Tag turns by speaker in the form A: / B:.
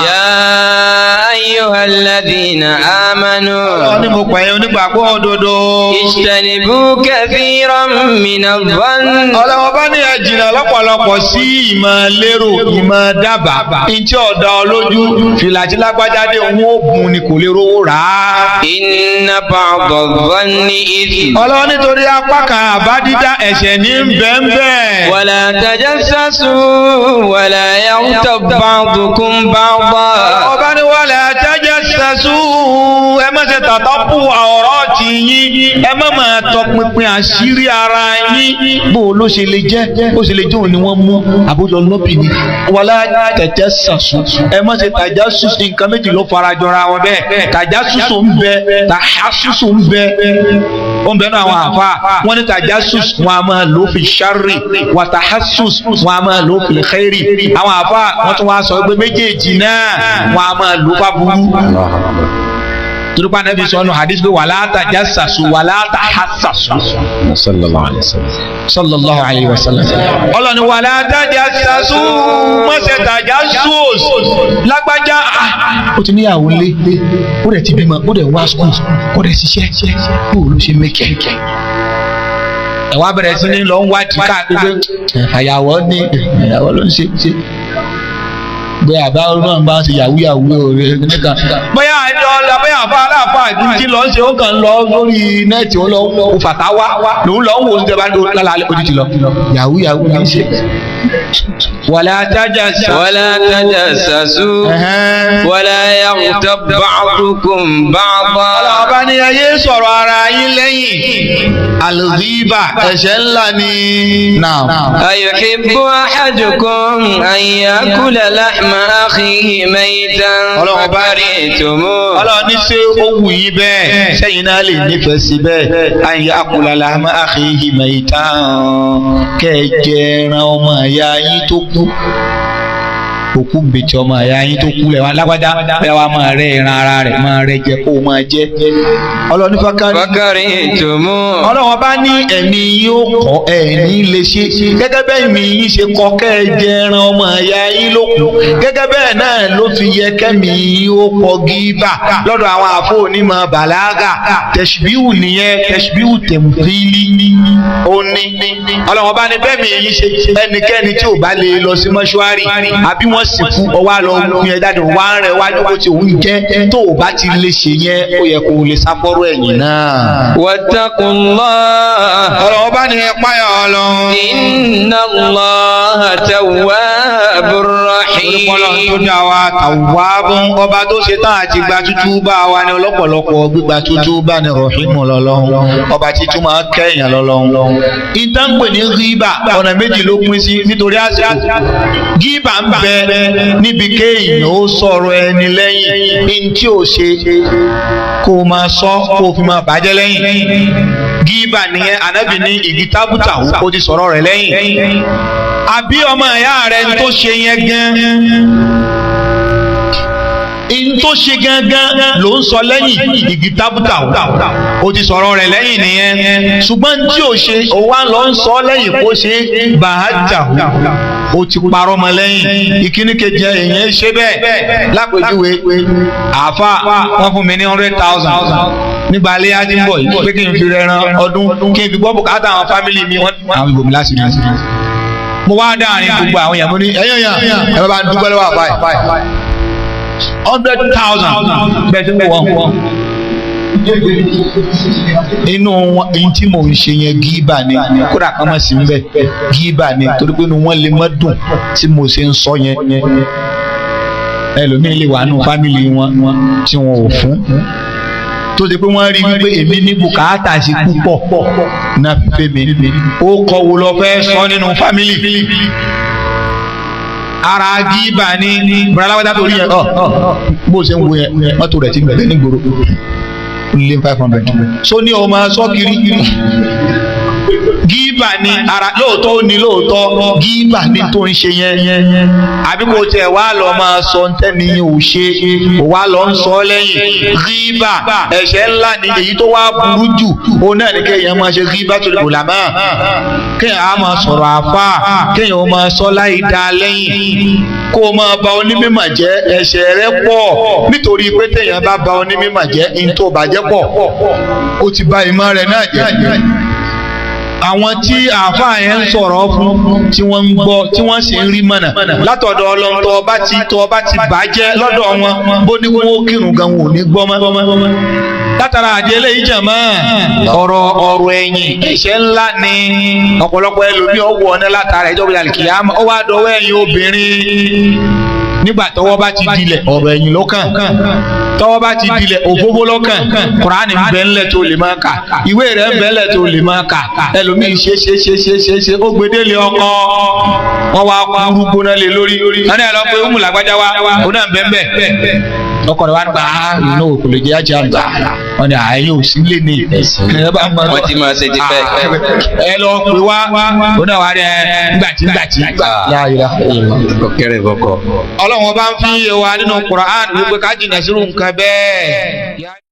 A: يا أيها الذين آمنوا اجتنبوا كثيرا من الظن.
B: ọlọ́wọ́ bá ní ẹ̀jìnà lọ́pọ̀lọpọ̀ sí ìmọ̀ lérò ìmọ̀ dábàá ntí ọ̀dà olójú fìlàtí lágbájáde òun ó gun ni kò lè rówó rà á.
A: inna ba'da dhanni ithm.
B: ọlọ́wọ́ nítorí apá kan àbá dídá ẹ̀ṣẹ̀ ní bẹ́ẹ̀nbẹ́ẹ̀.
A: wala tajassasu wala yaghtab ba'dukum ba'da.
B: ọba ní wala tajassasu ẹ má ṣe tàtàkù àwòrán ti yín ẹ má máa tọpinpin àṣírí ara yín bó ló ṣe lè jẹ́ ó ṣe lè jẹ́ òun ni wọ́n mú àbójọ lọ́bì ni wala tajassasu ẹ má ṣe tajassus nǹkan méjì ló farajọra wọn bẹ́ẹ̀ tajassus ń bẹ tahassus ń bẹ ó ń bẹ náà àwọn àfa wọn ní tajassus wọn a máa lò fi sharri wa tahassus wọn a máa lò fi khairi àwọn àfa wọn tún wá sọ pé méjèèjì náà wọn a máa lò fà burú turupa nabi sọnù hadith pé wàlá tajassasu wàlá tahassasu sallallahu alayhi wa sallam ọlọ́ni wàlá tajassasu mọ̀sẹ̀ tajassus lágbájá ó ti níyàwó lé ó dẹ̀ ti bímọ ó dẹ̀ wá skul ó dẹ̀ ṣiṣẹ́ kó o ló ṣe mẹ́kẹ́ ẹ̀ wá bẹ̀rẹ̀ sí ní lọ ń wádìí káàkiri àyàwó ní àyàwó ló ń ṣe bóyá àbá ọlọ́run bá ń ṣe yahoo nìkan bóyá àjọ bóyá àfa aláàfà tí lọ ń ṣe ó kàn ń lọ lórí nẹ́ẹ̀tì ó lọ fàtàwá lòun lọ ń wò ó ṣe bá lálẹ́ ojútì lọ yahoo ní í ṣe. wala tajassasu
A: wala yaghtab ba'dukum ba'da.
B: ọlọ́ọ̀bá ni ayé sọ̀rọ̀ ara yín lẹ́yìn al-ghiba ẹ̀ṣẹ̀ ńlá ni.
A: ayuhibbu ahadukum an yakula lahma akhihi maytan fakarihtumuh.
B: ọlọ́ọ̀ ní ṣé ó wù yín bẹ́ẹ̀ sẹ́yìn náà lè nífẹ̀ẹ́ sí bẹ́ẹ̀ an yakula lahma akhihi maytan kẹ́ ẹ jẹ ẹran ọmọ ìyá yín tó kú òkú gbèjì ọmọ ìyá yín tó kú lẹ́wọ̀n alágbádá bẹ́ẹ̀ wá máa rẹ́ ìran ara rẹ̀ máa rẹ́ jẹ kó o máa jẹ. ọlọ́ni
A: fakarihtumuh.
B: ọlọ́wọ́n bá ní ẹ̀mí yóò kọ́ ẹ̀ní lè ṣe gẹ́gẹ́ bẹ́ẹ̀ mi yín ṣe kọ́ kẹ́ ẹ jẹ ẹran ọmọ ìyá yín ló kù gẹ́gẹ́ bẹ́ẹ̀ náà ló fi yẹ kẹ́mi yóò kọ́ gíbà lọ́dọ̀ àwọn àfọ onímọ̀ bàlágà tẹ̀síbíhù nìyẹn tẹ̀síbíhù tẹ̀mùfílì ó ní ọlọ́wọ́n bá ní bẹ́ẹ̀ mi yín ṣe ẹnikẹ́ni tí ò bá lè lọ sí mọ́ṣúárì àbí wọ́n sìnkú ọwọ́ àlọ́ òun yẹn jáde wá ń rẹ̀ wájú bó ti òun jẹ́ tó o bá ti lè ṣe yẹn ó yẹ kó o lè sáfọ́rọ́ ẹ̀yìn náà.
A: wattaqullah.
B: ọ̀rọ̀ ọba ni ẹ páyà Ọlọ́run.
A: inna Allaha tawwabur rahim.
B: olùkọ́lọ́ tó dá wa tawwabun ọba tó ṣe tán àti gba tútú bá wa ní ọlọ́pọ̀lọpọ̀ gbígba tútú bá ní rahimu lọ́lọ́run ọba títún máa kẹ́yìn lọ́lọ́run. ìtànpè ní gíbà ọ̀nà méjì ló pín sí nítorí àsìkò gíbà ń bẹ níbi kéèyàn ó sọ̀rọ̀ ẹni lẹ́yìn ní tí ò ṣe kó o máa sọ kó o fi máa bàjẹ́ lẹ́yìn gíbà nìyẹn ànábì ní igi tábùtà ó ti sọ̀rọ̀ rẹ̀ lẹ́yìn àbí ọmọ ìyá rẹ̀ ń tó ṣe yẹn gan in tó ṣe gangan ló ń sọ lẹ́yìn igi tábùtà ó ti sọ̀rọ̀ rẹ̀ lẹ́yìn nìyẹn ṣùgbọ́n tí ò ṣe ó wá lọ ń sọ lẹ́yìn kó ṣe bàájà ó ti parọ́ mọ́ lẹ́yìn ìkíní kejì èèyàn ṣe bẹ́ẹ̀ lápèjúwe àáfà wọ́n fún mi ní 100,000 nígbà alẹ́ á ti ń bọ̀ yìí pé kí n fi rẹran ọdún kí n fi gbọ́ bùkátà àwọn fámìlì mi wọ́n àwọn ìbòmí láti rí mo wá dáàrin gbogbo àwọn èèyàn mo ní ẹ̀yàn ẹ bá ń dúpẹ́ lọ́wọ́ àbáyé 100,000 bẹ́ẹ̀ tí mo wọ́n inú ẹni tí mò ń ṣe yẹn gíbà ni kódà kan má sí ń bẹ gíbà ni torí pé inú wọn lè má dùn tí mo ṣe ń sọ yẹn ẹlòmíín lè wà nù fámìlì wọn tí wọn ò fún tó ṣe pé wọ́n rí wípé èmi ní bùkátà sí púpọ̀ náà fi pé mi ó kọ wo lọ fẹ́ sọ nínú fámìlì ara gíbà ni bùrọ̀láwọ́dá tó rí yẹn bó ṣe ń wo yẹn mọ́tò rẹ̀ ti gbẹ̀gbẹ̀ nígboro lé 500 so ní ọmọ sọ kiri gíbà ni ara lóòótọ́ ó ní lóòótọ́ gíbà ni tó ń ṣe yẹn àbí kò tiẹ̀ wá lọ máa sọ ntẹ́ni ò ṣe wá lọ ń sọ lẹ́yìn gíbà ẹ̀ṣẹ̀ ńlá ni èyí tó wá burú jù ó náà ní kéèyàn máa ṣe gíbà tó lè lámà kéèyàn á máa sọ̀rọ̀ àfà kéèyàn ó máa sọ láì dá lẹ́yìn kó o máa ba onímọ̀ jẹ́ ẹ̀ṣẹ̀ rẹ̀ pọ̀ nítorí pé téèyàn bá ba onímọ̀ jẹ́ ní tó bàjẹ́ pọ̀ ó ti bà ìmọ̀ rẹ̀ náà jẹ́. Àwọn tí àáfàá yẹn ń sọ̀rọ̀ fún tí wọ́n ń gbọ́ tí wọ́n sì ń rí mọ̀nà látọ̀dọ̀ Ọlọ́run tó ọba ti bàjẹ́ lọ́dọ̀ wọn bó ní wọ́n kírun gan wọn ò ní gbọ́ mọ́. Látara àdéhùn yìí jẹ̀ mọ́ ọ̀rọ̀ ẹ̀yìn ẹ̀ṣẹ̀ ńlá ni ọ̀pọ̀lọpọ̀ ẹlòmíì ọ̀wọ́ ọ̀nà látara ìjọba ìlàlìkìyàmọ́ ó wá dọwọ́ ẹ̀yìn obìnrin nígbà tọ́wọ́ bá ti dilẹ̀ ọ̀rọ̀ ẹ̀yìn ló kàn tọ́wọ́ bá ti dilẹ̀ òfófó ló kàn Kùránì ń bẹ ńlẹ̀ tó lè máa kà ìwé rẹ̀ ń bẹ ńlẹ̀ tó lè máa kà ẹlòmíì ṣe ó gbedele ọkọ wọn wá kúrú gbóná lé lórí wọn náà lọ pé ó mú làgbájá wa ó náà ń bẹ ọkọ rẹ̀ wá ń gbà inú òkú lè jẹ ajá ń gbà wọn ni ààyè ò sí lé ní
A: wọ́n ti máa ṣe ti fẹ́.
B: ẹ lọ pé wá ó náà wá rẹ ngbàtí
A: kọkẹrẹ bọkọ.
B: Ọlọ́run bá ń fi yé wa nínú Kùránì wípé ká jìnnà sírù nǹkan bẹ́ẹ̀.